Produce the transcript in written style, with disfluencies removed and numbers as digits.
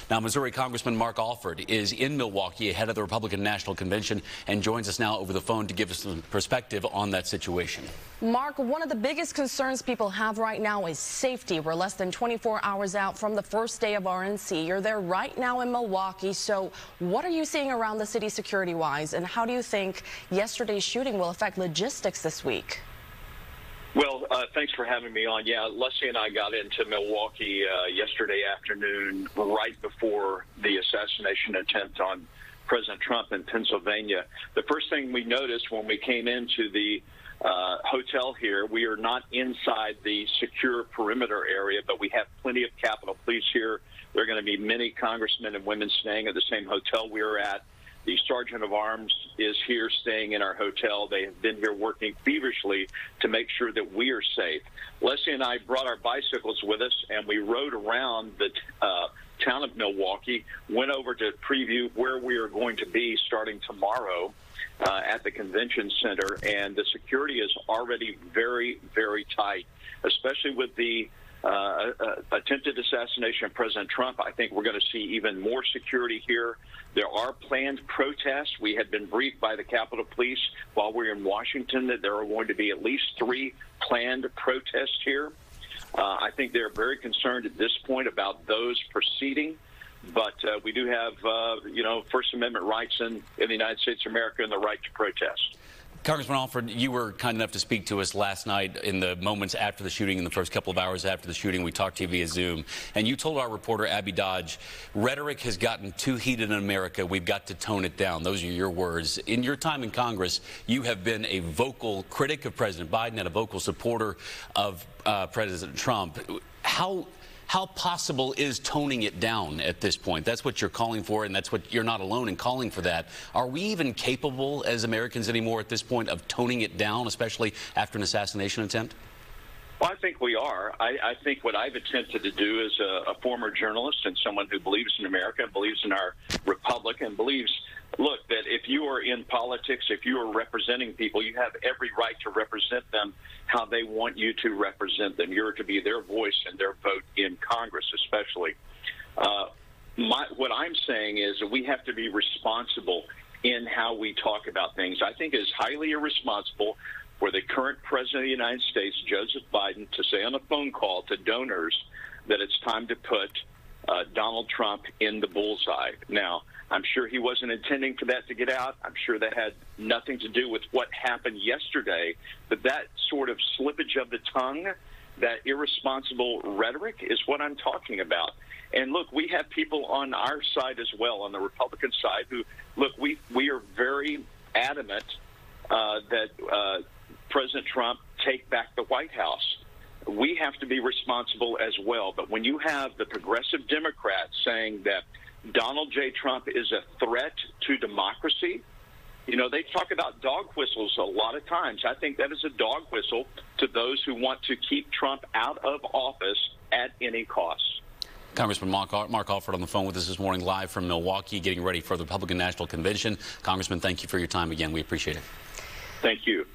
Now, Missouri Congressman Mark Alford is in Milwaukee ahead of the Republican National Convention and joins us now over the phone to give us some perspective on that situation. Mark, one of the biggest concerns people have right now is safety. We're less than 24 hours out from the first day of RNC. You're there right now in Milwaukee. So what are you seeing around the city security-wise, and how do you think yesterday's shooting will affect logistics this week? Well, thanks for having me on. Yeah, Leslie and I got into Milwaukee yesterday afternoon right before the assassination attempt on President Trump in Pennsylvania. The first thing we noticed when we came into the hotel here, we are not inside the secure perimeter area, but we have plenty of Capitol Police here. There are going to be many congressmen and women staying at the same hotel we are at. The Sergeant of Arms is here staying in our hotel. They have been here working feverishly to make sure that we are safe. Leslie and I brought our bicycles with us, and we rode around the town of Milwaukee, went over to preview where we are going to be starting tomorrow at the convention center, and the security is already very, very tight, especially with the attempted assassination of President Trump. I think we're going to see even more security here. There are planned protests. We had been briefed by the Capitol Police while we were in Washington that there are going to be at least 3 planned protests here. I think they're very concerned at this point about those proceeding. But we do have, First Amendment rights in the United States of America and the right to protest. Congressman Alford, you were kind enough to speak to us last night in the moments after the shooting, in the first couple of hours after the shooting. We talked to you via Zoom, and you told our reporter, Abby Dodge, rhetoric has gotten too heated in America. We've got to tone it down. Those are your words. In your time in Congress, you have been a vocal critic of President Biden and a vocal supporter of President Trump. How possible is toning it down at this point? That's what you're calling for, and that's what you're not alone in calling for that. Are we even capable as Americans anymore at this point of toning it down, especially after an assassination attempt? Well, I think we are. I think what I've attempted to do as a former journalist and someone who believes in America, believes in our republic, and believes, look, that if you are in politics, if you are representing people, you have every right to represent them how they want you to represent them. You're to be their voice and their vote in Congress, especially. What I'm saying is that we have to be responsible in how we talk about things. I think it is highly irresponsible for the current president of the United States, Joseph Biden, to say on a phone call to donors that it's time to put Donald Trump in the bullseye. Now, I'm sure he wasn't intending for that to get out. I'm sure that had nothing to do with what happened yesterday. But that sort of slippage of the tongue, that irresponsible rhetoric is what I'm talking about. And look, we have people on our side as well, on the Republican side, who, look, we are very adamant that President Trump take back the White House. We have to be responsible as well. But when you have the progressive Democrats saying that Donald J. Trump is a threat to democracy, they talk about dog whistles a lot of times. I think that is a dog whistle to those who want to keep Trump out of office at any cost. Congressman Mark Alford on the phone with us this morning, live from Milwaukee, getting ready for the Republican National Convention. Congressman, thank you for your time again. We appreciate it. Thank you.